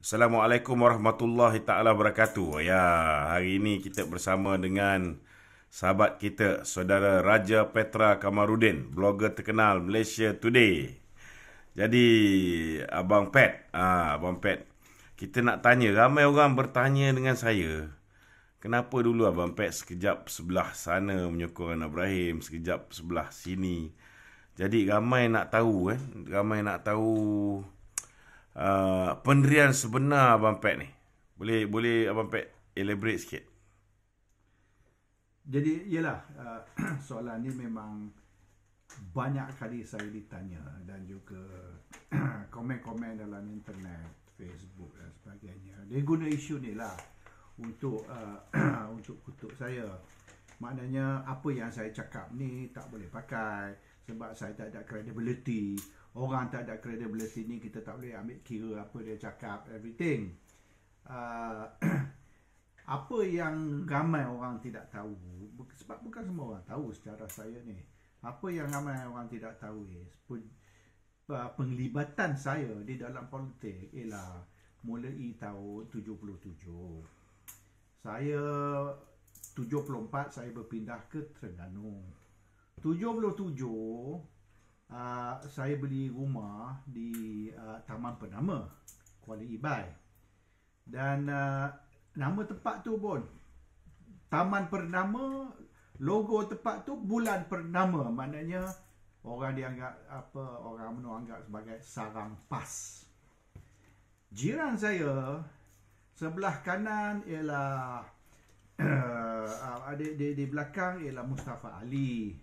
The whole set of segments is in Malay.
Assalamualaikum warahmatullahi taala wabarakatuh. Ya, hari ini kita bersama dengan sahabat kita, saudara Raja Petra Kamarudin, blogger terkenal Malaysia Today. Jadi, Abang Pet, kita nak tanya, ramai orang bertanya dengan saya, kenapa dulu Abang Pet sekejap sebelah sana menyokong Anwar Ibrahim, sekejap sebelah sini. Jadi ramai nak tahu ramai nak tahu pendirian sebenar Abang Pet ni. Boleh Abang Pet elaborate sikit? Jadi ialah soalan ni memang banyak kali saya ditanya dan juga komen-komen dalam internet, Facebook dan sebagainya. Dia guna isu ni lah untuk untuk kutuk saya. Maknanya apa yang saya cakap ni tak boleh pakai sebab saya tak ada credibility. Orang tak ada credibility ni kita tak boleh ambil kira apa dia cakap, everything. Uh, Apa yang ramai orang tidak tahu, sebab bukan semua orang tahu secara saya ni, apa yang ramai orang tidak tahu penglibatan saya di dalam politik ialah mulai tahun 77. Saya 74 saya berpindah ke Terengganu. 77 saya beli rumah di Taman Pernama Kuala Ibai. Dan nama tempat tu pun Taman Pernama, logo tempat tu bulan pernama, maknanya orang dianggap orang menganggap sebagai sarang pas. Jiran saya sebelah kanan ialah di belakang ialah Mustafa Ali,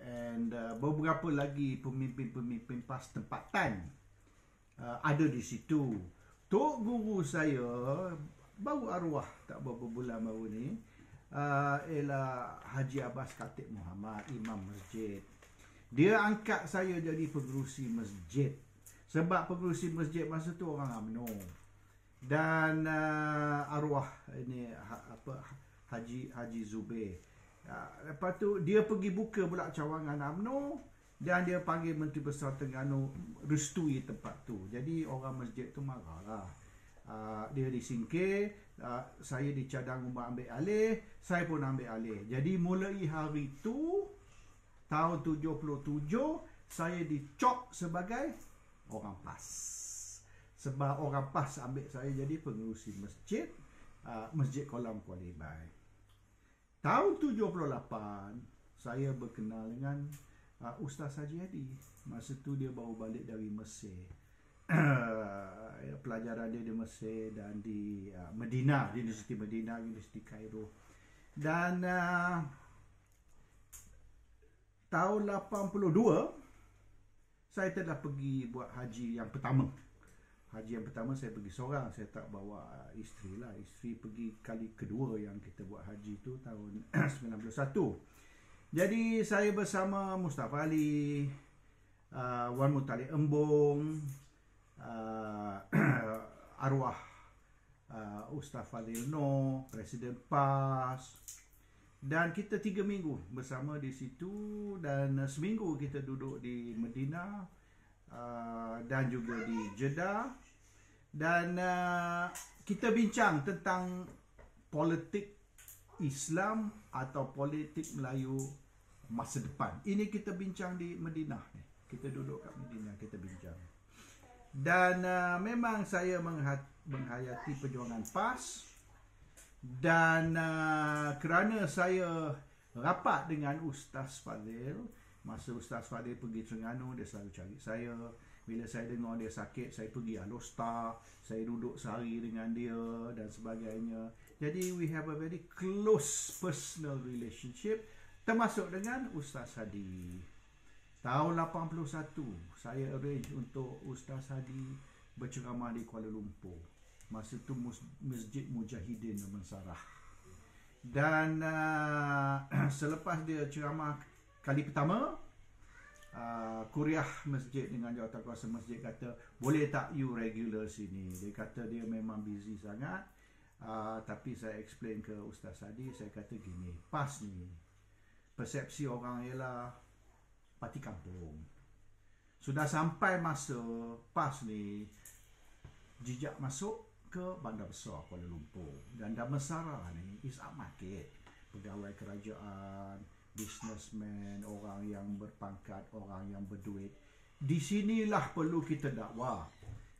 and beberapa lagi pemimpin-pemimpin PAS tempatan ada di situ. Tok guru saya baru arwah tak berapa bulan baru ni ialah Haji Abbas Khatib Muhammad, Imam Masjid. Dia angkat saya jadi pengerusi masjid sebab pengerusi masjid masa tu orang UMNO. Dan arwah ini Haji Zubair. Lepas tu dia pergi buka pula cawangan UMNO dan dia panggil Menteri Besar Terengganu restui tempat tu. Jadi orang masjid tu marahlah. Dia disingkir, saya dicadang umat ambil alih, saya pun ambil alih. Jadi mulai hari tu tahun 77 saya dicop sebagai orang PAS. Sebab orang PAS ambil saya jadi pengerusi masjid, Masjid Kolam Kuala Ibai. Tahun 78 saya berkenal dengan Ustaz Haji Hadi. Masa tu dia baru balik dari Mesir. Pelajaran dia di Mesir dan di Medina, di Universiti Medina, Universiti Cairo. Dan tahun 82 saya telah pergi buat haji yang pertama. Haji yang pertama saya pergi seorang, saya tak bawa isteri lah. Isteri pergi kali kedua yang kita buat haji tu tahun 91. Jadi saya bersama Mustafa Ali, Wan Muttalib Embong, arwah Ustaz Fadil Noor, Presiden PAS, dan kita 3 minggu bersama di situ. Dan seminggu kita duduk di Medina dan juga di Jeddah. Dan kita bincang tentang politik Islam atau politik Melayu masa depan. Ini kita bincang di Madinah ni. Kita duduk kat Madinah, kita bincang. Dan memang saya menghayati perjuangan PAS. Dan kerana saya rapat dengan Ustaz Fadil, masa Ustaz Fadil pergi Terengganu, dia selalu cari saya. Bila saya dengar dia sakit, saya pergi Alostar, saya duduk sehari dengan dia dan sebagainya. Jadi we have a very close personal relationship, termasuk dengan Ustaz Hadi. Tahun 81 saya arrange untuk Ustaz Hadi berceramah di Kuala Lumpur. Masa tu Masjid Mujahidin Damansara. Dan selepas dia ceramah kali pertama, Kuriah masjid dengan jawatankuasa masjid kata, boleh tak you regular sini? Dia kata dia memang busy sangat. Tapi saya explain ke Ustaz Hadi, saya kata gini, PAS ni persepsi orang ialah parti kampung. Sudah sampai masa PAS ni jejak masuk ke Bandar Besar Kuala Lumpur. Dan Damansara ni is upmarket. Pegawai kerajaan, businessman, orang yang berpangkat, orang yang berduit. Di sinilah perlu kita dakwah.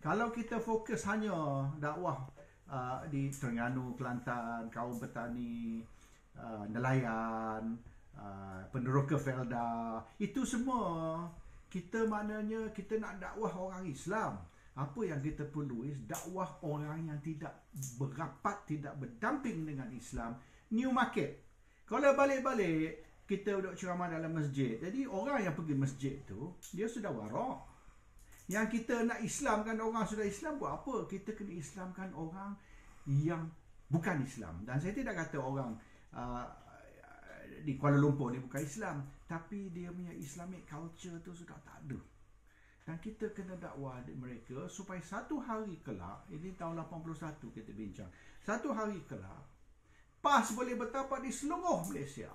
Kalau kita fokus hanya dakwah di Terengganu, Kelantan, kaum petani, nelayan, peneroka Felda, itu semua kita maknanya kita nak dakwah orang Islam. Apa yang kita perlu is dakwah orang yang tidak berapat, tidak berdamping dengan Islam. New market. Kalau balik-balik kita duduk ceramah dalam masjid, jadi orang yang pergi masjid tu dia sudah warak. Yang kita nak Islamkan orang sudah Islam, buat apa? Kita kena Islamkan orang yang bukan Islam. Dan saya tidak kata orang di Kuala Lumpur ni bukan Islam, tapi dia punya Islamic culture tu sudah tak ada. Dan kita kena dakwah mereka supaya satu hari kelak, ini tahun 81 kita bincang, satu hari kelak PAS boleh bertapak di seluruh Malaysia.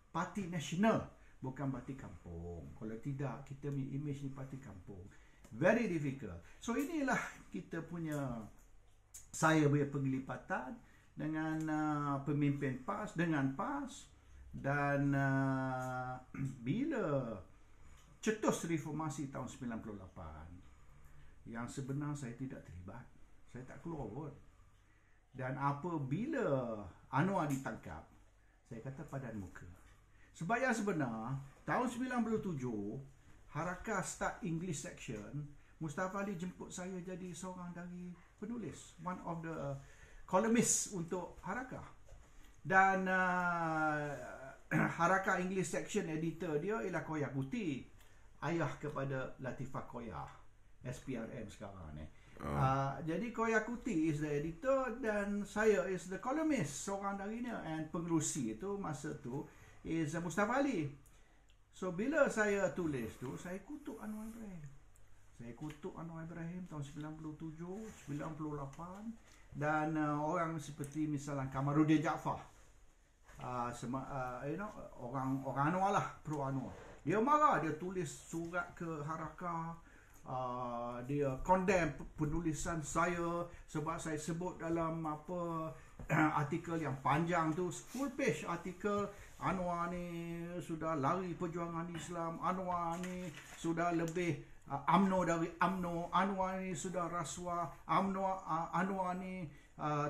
Parti nasional, bukan parti kampung. Kalau tidak, kita punya image ni parti kampung. Very difficult. So inilah kita punya, saya punya penglipatan dengan pemimpin PAS, dengan PAS. Dan bila cetus reformasi tahun 98, yang sebenar saya tidak terlibat, saya tak keluar pun. Dan apabila Anwar ditangkap, saya kata padan muka. Sebab yang sebenar, tahun 97, Harakah start English section, Mustafa Ali jemput saya jadi seorang dari penulis, one of the columnists untuk Harakah. Dan Harakah English section editor dia ialah Koyah Putih, ayah kepada Latifah Koyah, SPRM sekarang ni. Jadi Koyah Kuti is the editor dan saya is the columnist, seorang darinya, and pengerusi itu masa tu is Mustafa Ali. So bila saya tulis tu, saya kutuk Anwar Ibrahim. Saya kutuk Anwar Ibrahim tahun 97, 98, dan orang seperti misalnya Kamaruddin Jaafar, orang Anwar lah, pro Anwar. Dia marah, dia tulis surat ke Harakah. Dia condemn penulisan saya sebab saya sebut dalam artikel yang panjang tu, full page artikel, Anwar ni sudah lari perjuangan Islam, Anwar ni sudah lebih UMNO dari UMNO, Anwar ni sudah rasuah, Anwar ni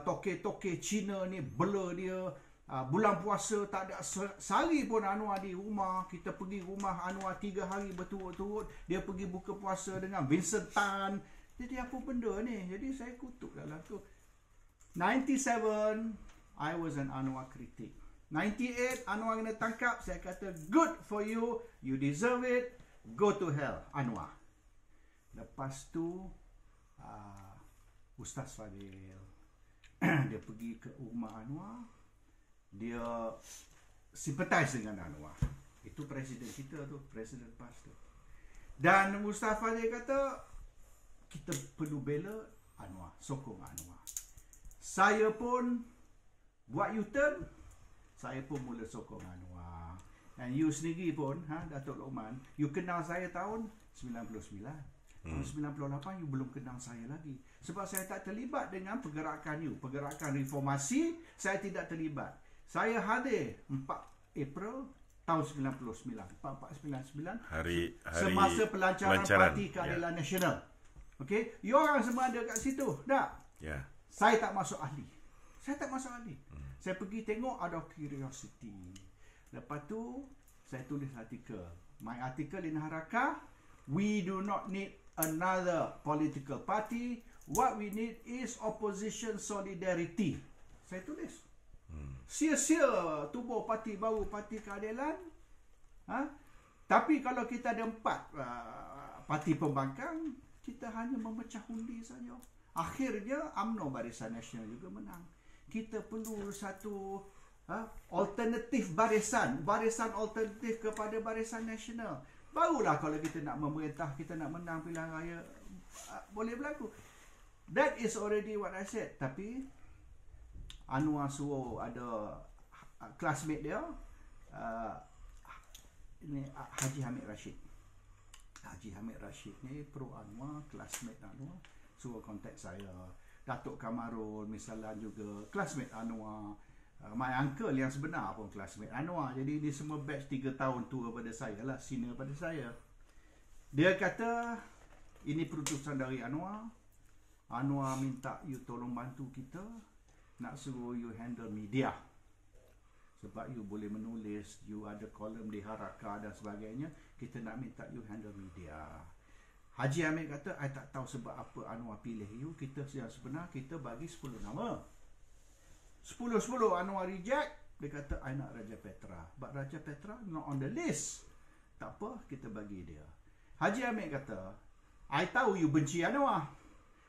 toke-toke Cina ni bela dia. Bulan puasa tak ada sehari pun Anwar di rumah. Kita pergi rumah Anwar 3 hari berturut-turut. Dia pergi buka puasa dengan Vincent Tan. Jadi apa benda ni? Jadi saya kutuk dalam tu. 97, I was an Anwar critic. 98, Anwar kena tangkap. Saya kata, good for you. You deserve it. Go to hell, Anwar. Lepas tu, Ustaz Fadil, dia pergi ke rumah Anwar. Dia sympathize dengan Anwar. Itu presiden kita tu, presiden PAS tu. Dan Mustafa dia kata, kita perlu bela Anwar, sokong Anwar. Saya pun buat U-turn, saya pun mula sokong Anwar. Dan you sendiri pun, Datuk Lokman, you kenal saya tahun 99. Tahun 98 you belum kenal saya lagi. Sebab saya tak terlibat dengan pergerakan you. Pergerakan reformasi, saya tidak terlibat. Saya hadir 4 April tahun 99, 4499, hari semasa pelancaran Parti Keadilan Nasional. Okey, you orang semua ada kat situ. Tak? Ya. Saya tak masuk ahli. Saya tak masuk ahli. Saya pergi tengok, ada curiosity. Lepas tu saya tulis artikel. My article in Harakah, we do not need another political party. What we need is opposition solidarity. Saya tulis. Sia-sia tubuh parti baru, Parti Keadilan. Tapi kalau kita ada 4 parti pembangkang, kita hanya memecah undi saja. Akhirnya UMNO Barisan Nasional juga menang. Kita perlu satu alternatif barisan alternatif kepada Barisan Nasional. Barulah kalau kita nak memerintah, kita nak menang pilihan raya, boleh berlaku. That is already what I said. Tapi Anwar suruh ada classmate dia, ini Haji Hamid Rashid. Haji Hamid Rashid ni pro Anwar, classmate Anwar. suruh kontak saya. Datuk Kamarul misalnya juga, classmate Anwar. My uncle yang sebenar pun classmate Anwar. Jadi dia semua batch 3 tahun tua pada saya lah, senior pada saya. Dia kata, ini perutusan dari Anwar. Anwar minta you tolong bantu kita, nak suruh you handle media. Sebab you boleh menulis, you ada kolom di Haraka dan sebagainya, kita nak minta you handle media. Haji Hamid kata, I tak tahu sebab apa Anwar pilih you. Kita yang sebenar, kita bagi 10 nama. 10 Anwar reject. Dia kata, I nak Raja Petra. But Raja Petra not on the list. Tak apa, kita bagi dia. Haji Hamid kata, I tahu you benci Anwar.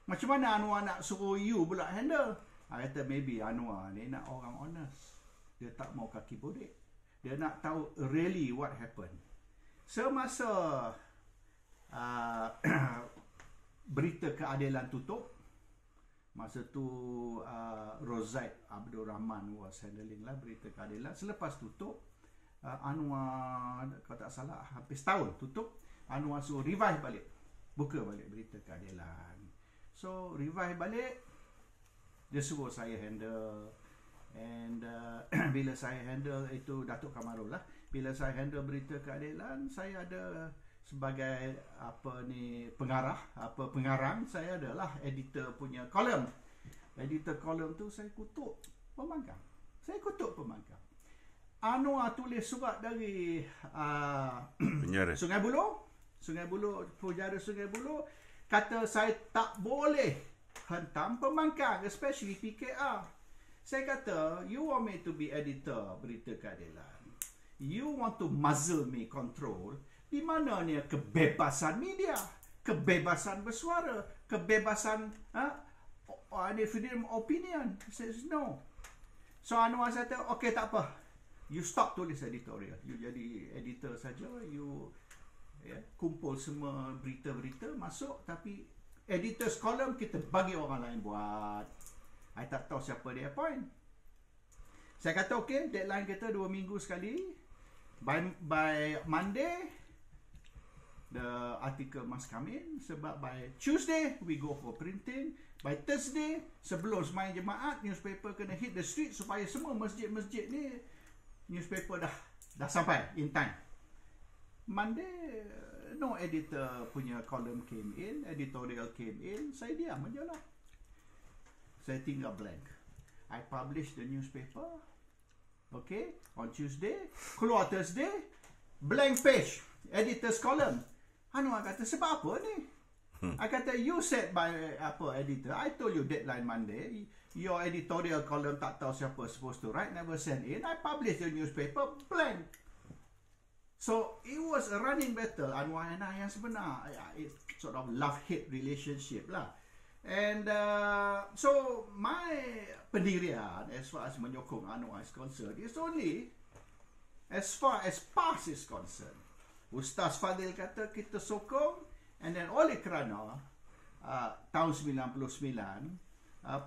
Macam mana Anwar nak suruh you pula handle? I kata, maybe Anwar ni nak orang honest. Dia tak mau kaki bodek. Dia nak tahu really what happened. Semasa berita keadilan tutup, masa tu Rozaid Abdul Rahman was handling lah berita keadilan. Selepas tutup, Anwar, kalau tak salah hampir setahun tutup, Anwar suruh revive balik, buka balik berita keadilan. So revive balik, dia suruh saya handle. And bila saya handle, itu Datuk Kamarul lah, bila saya handle berita keadilan, saya ada sebagai pengarang, saya adalah editor punya kolom. Editor kolom tu saya kutuk pembangkang. Anwar tulis surat dari penjara Sungai Buloh, penjara Sungai Buloh, kata saya tak boleh hentam pembangkang, especially PKR. Saya kata, you want me to be editor berita keadilan, you want to muzzle me, control. Di mana ni kebebasan media, kebebasan bersuara, kebebasan freedom of opinion? Says no. So Anwar kata, okay, tak apa, you stop tulis editorial, you jadi editor saja, you kumpul semua berita-berita masuk, tapi editor's column kita bagi orang lain buat. I tak tahu siapa dia appoint. Saya kata okay, deadline kita 2 minggu sekali. By Monday the article must come in, sebab by Tuesday we go for printing. By Thursday, sebelum sembahyang jemaat, newspaper kena hit the street supaya semua masjid-masjid ni newspaper dah sampai in time. Monday no editor punya column came in, editorial came in, saya diam aja lah. Saya tinggal blank. I publish the newspaper, okay, on Tuesday. Keluar Thursday, blank page, editor's column. Anwar kata, sebab apa ni? I kata, you said by editor, I told you deadline Monday, your editorial column tak tahu siapa supposed to write, never send in. I publish the newspaper, blank. So it was a running battle, Anwar and I yang sebenar. It's sort of love-hate relationship lah. And so my pendirian as far as menyokong Anwar is concerned is only as far as PAS is concerned. Ustaz Fadil kata kita sokong, and then oleh kerana tahun 99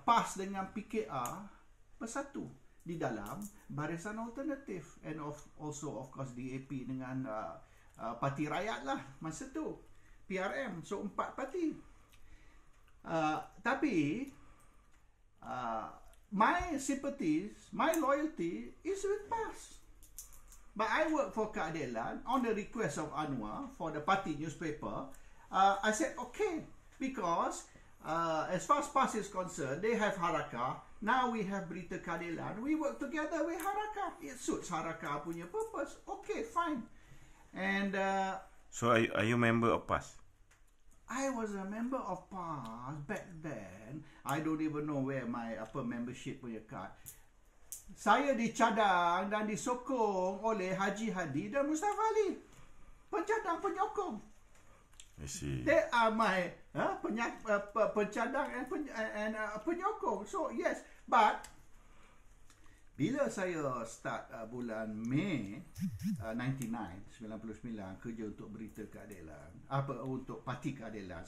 PAS dengan PKR bersatu di dalam Barisan Alternatif, and also of course DAP dengan Parti Rakyat lah masa tu, PRM. So 4 parti. Tapi my sympathies, my loyalty is with PAS. But I work for keadilan on the request of Anwar for the party newspaper. I said okay, because as far as PAS is concerned, they have Haraka. Now we have Berita Keadilan. We work together with Haraka. It suits Haraka punya purpose. Okay, fine. And so are you member of PAS? I was a member of PAS back then. I don't even know where my membership punya card. Saya dicadang dan disokong oleh Haji Hadi dan Mustafa Ali. Pencadang penyokong. I see. They are my pencadang and penyokong. So yes, but bila saya start bulan Mei 99 kerja untuk Berita Keadilan, untuk Parti Keadilan,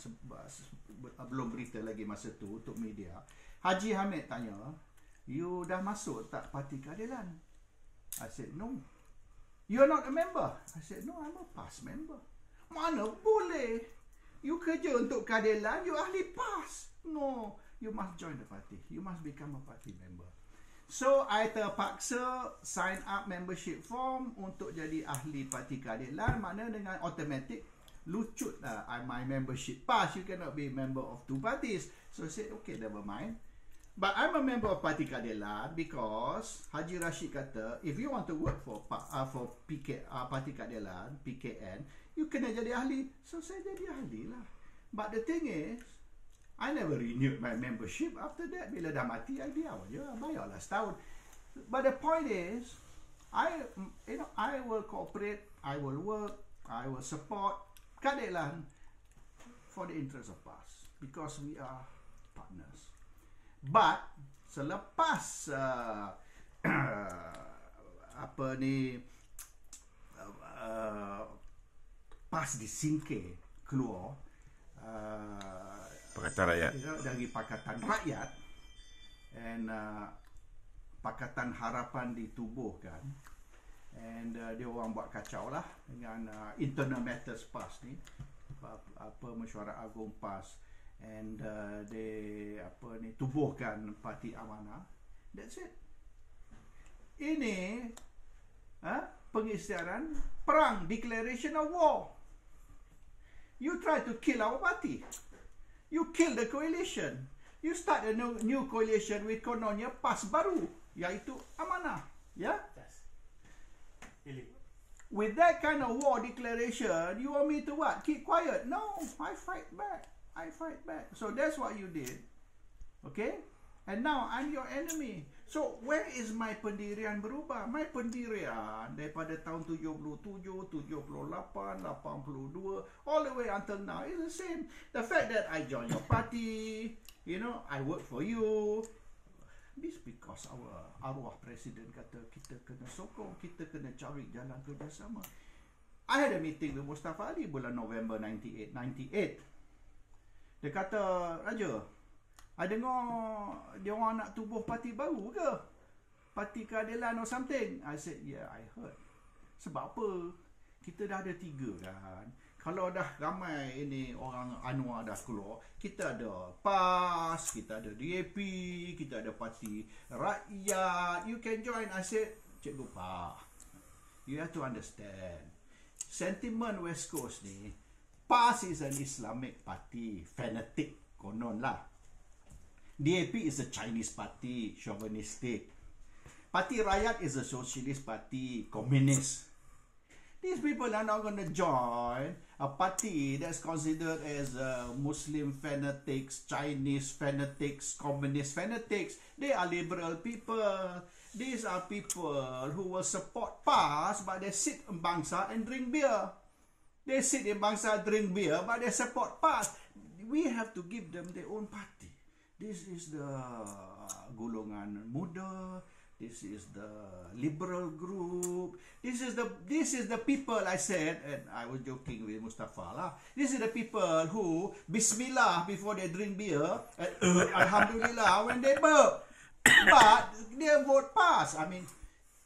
belum berita lagi masa tu, untuk media. Haji Hamid tanya, you dah masuk tak Parti Keadilan? I said no. You are not a member? I said no, I'm a PAS member. Mana boleh? You kerja untuk keadilan, you ahli PAS. No, you must join the party. You must become a party member. So, I terpaksa sign up membership form untuk jadi ahli Parti Keadilan. Maknanya dengan automatic, lucut lah my membership PAS. You cannot be member of two parties. So, I said, okay, never mind. But I'm a member of Parti Keadilan because Haji Rashid kata, if you want to work for Parti Keadilan, PKN, you kena jadi ahli. So, saya jadi ahli lah. But the thing is, I never renewed my membership after that. Bila dah mati, I biar je. Bayarlah setahun. But the point is, I will cooperate, I will work, I will support keadilan for the interest of PAS. Because we are partners. But, selepas PAS disingkir keluar, Pakatan Rakyat. Dari Pakatan Rakyat, and Pakatan Harapan ditubuhkan, and dia orang buat kacau lah dengan internal matters PAS ni, mesyuarat agung PAS, and tubuhkan Parti Amanah. That's it. Ini pengisytiharan perang, declaration of war. You try to kill our party. You kill the coalition. You start a new coalition with kononnya PAS baru, iaitu Amanah. Yeah? Yes. With that kind of war declaration, you want me to what? Keep quiet? No, I fight back. So that's what you did. Okay? And now I'm your enemy. So where is my pendirian berubah? My pendirian daripada tahun 77, 78, 82, all the way until now is the same. The fact that I join your party, I work for you, this because our arwah presiden kata kita kena sokong, kita kena cari jalan kerjasama. I had a meeting with Mustafa Ali bulan November 98. Dia kata, Raja, I dengar dia orang nak tubuh parti baru ke? Parti Keadilan or something. I said, yeah, I heard. Sebab apa? Kita dah ada 3 kan. Kalau dah ramai ini orang Anwar dah keluar, kita ada PAS, kita ada DAP, kita ada Parti Rakyat. You can join. I said, Cikgu Pak, you have to understand. Sentiment West Coast ni, PAS is an Islamic party, fanatic, konon lah. DAP is a Chinese party, chauvinistic. Parti Rakyat is a socialist party, communist. These people are not going to join a party that's considered as Muslim fanatics, Chinese fanatics, communist fanatics. They are liberal people. These are people who will support PAS, but they sit in Bangsa and drink beer. They sit in Bangsa, drink beer, but they support PAS. We have to give them their own party. This is the golongan muda. This is the liberal group. This is the people, I said, and I was joking with Mustafa lah. This is the people who Bismillah before they drink beer, and Alhamdulillah when they burp. But they vote PAS. I mean,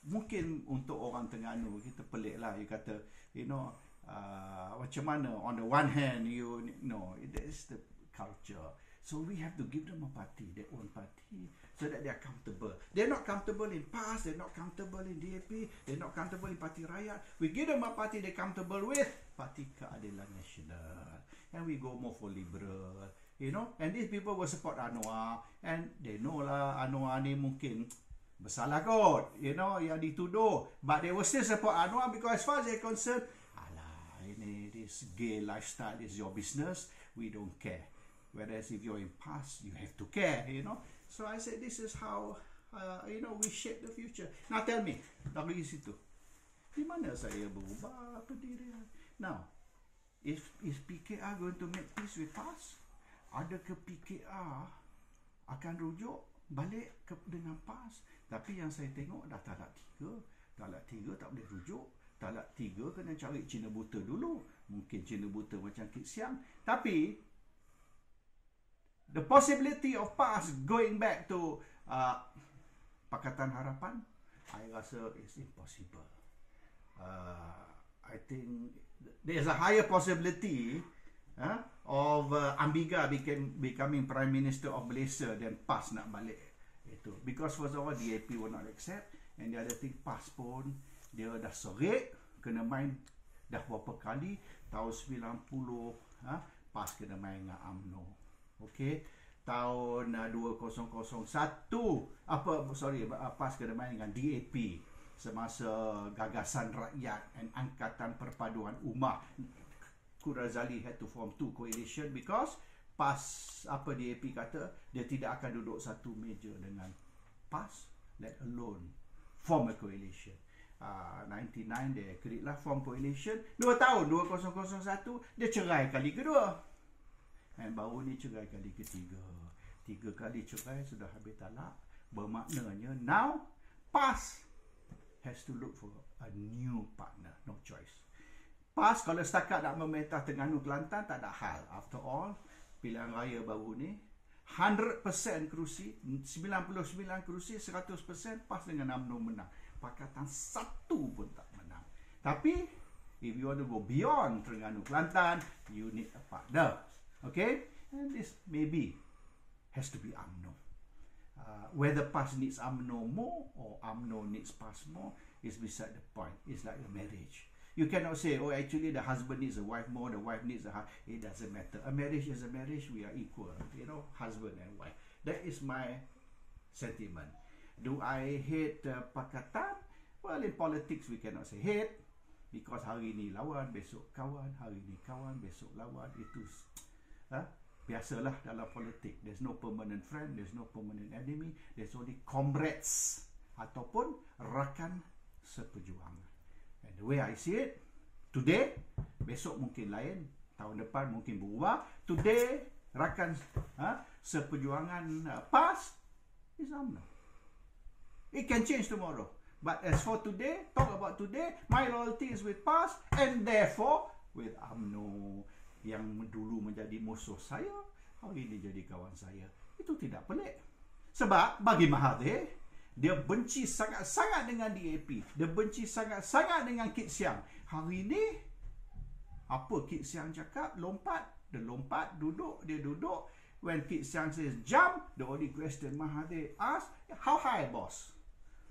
mungkin untuk orang Terengganu kita pelik lah. You kata, macam mana? On the one hand, that is the culture. So we have to give them a party, their own party, so that they are comfortable. They're not comfortable in PAS, they're not comfortable in DAP, they're not comfortable in Parti Rakyat. We give them a party they're comfortable with, Parti Keadilan Nasional. And we go more for liberal, And these people will support Anwar, and they know lah, Anwar ni mungkin bersalah kot, yang dituduh. But they will still support Anwar because as far as they're concerned, this gay lifestyle is your business, we don't care. Whereas if you're in PAS, you have to care, So I said, this is how, we shape the future. Now tell me, dari situ, di mana saya berubah pendirian? Now, is PKR going to make peace with PAS? Adakah PKR akan rujuk balik dengan PAS? Tapi yang saya tengok dah talak 3. Talak 3 tak boleh rujuk. Talak 3 kena cari Cina buta dulu. Mungkin Cina buta macam Kit Siang. Tapi, the possibility of PAS going back to Pakatan Harapan, I rasa is impossible. I think there's a higher possibility of Ambiga becoming Prime Minister of Malaysia, then PAS nak balik. Itu because first of all DAP will not accept, and the other thing PAS pun dia dah serik, kena main dah berapa kali tahun 90 PAS kena main dengan UMNO. Okey, tahun 2001 PAS kena main dengan DAP semasa Gagasan Rakyat and Angkatan Perpaduan Ummah. Razali had to form two coalition because PAS DAP kata dia tidak akan duduk satu meja dengan PAS, let alone form a coalition. 99 dia agreed lah form coalition. 2 tahun 2001 dia cerai kali kedua, dan baru ni cerai kali ketiga. 3 kali cerai sudah habis talak. Bermaknanya now PAS has to look for a new partner, no choice. PAS kalau setakat nak memerintah Terengganu Kelantan tak ada hal. After all, pilihan raya baru ni 100% kerusi, 99 kerusi, 100% PAS dengan UMNO menang. Pakatan satu pun tak menang. Tapi if you want to go beyond Terengganu Kelantan, you need a partner. Okay? And this maybe has to be UMNO. Whether PAS needs UMNO more or UMNO needs PAS more is beside the point. It's like a marriage. You cannot say, oh, actually the husband needs a wife more, the wife needs a husband. It doesn't matter. A marriage is a marriage. We are equal. You know, husband and wife. That is my sentiment. Do I hate Pakatan? Well, in politics we cannot say hate, because hari ni lawan, besok kawan, hari ni kawan, besok lawan. Itu biasalah dalam politik. There's no permanent friend, there's no permanent enemy. There's only comrades ataupun rakan seperjuangan. And the way I see it, today, besok mungkin lain, tahun depan mungkin berubah. Today, rakan seperjuangan PAS is UMNO. It can change tomorrow. But as for today, talk about today, my loyalty is with PAS, and therefore with UMNO yang dulu menjadi musuh saya, hari ini jadi kawan saya. Itu tidak pelik. Sebab bagi Mahathir, dia benci sangat-sangat dengan DAP. Dia benci sangat-sangat dengan Kit Siang. Hari ini, apa Kit Siang cakap? Lompat. Dia lompat, duduk, dia duduk. When Kit Siang says jump, the only question Mahathir ask, how high, boss?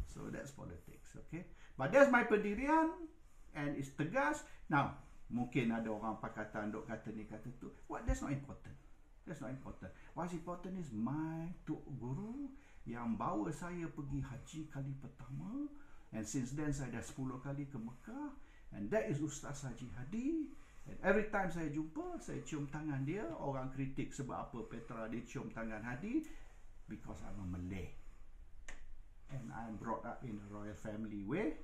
So that's politics, okay? But that's my pendirian, and it's tegas. Now, mungkin ada orang pakatan dok kata ni kata tu. What? That's not important. That's not important. What's important is my Tok Guru yang bawa saya pergi haji kali pertama, and since then saya dah 10 kali ke Mekah, and that is Ustaz Haji Hadi. And every time saya jumpa, saya cium tangan dia. Orang kritik sebab apa Petra dia cium tangan Hadi, because I'm a Malay and I'm brought up in a royal family way,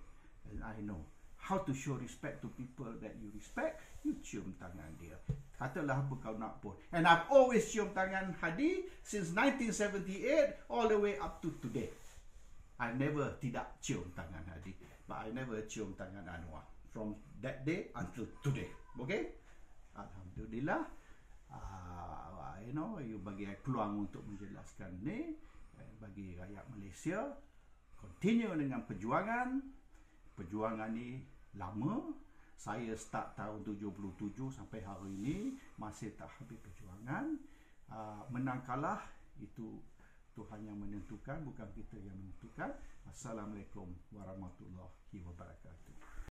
and I know how to show respect to people that you respect. You cium tangan dia, katalah apa kau nak pun. And I've always cium tangan Hadi since 1978 all the way up to today. I never tidak cium tangan Hadi, but I never cium tangan Anwar from that day until today. Okay, alhamdulillah. You know, you bagi peluang untuk menjelaskan ni, bagi rakyat Malaysia continue dengan perjuangan. Perjuangan ni lama. Saya start tahun 77 sampai hari ini masih tak habis perjuangan. Menang kalah itu Tuhan yang menentukan, bukan kita yang menentukan. Assalamualaikum warahmatullahi wabarakatuh.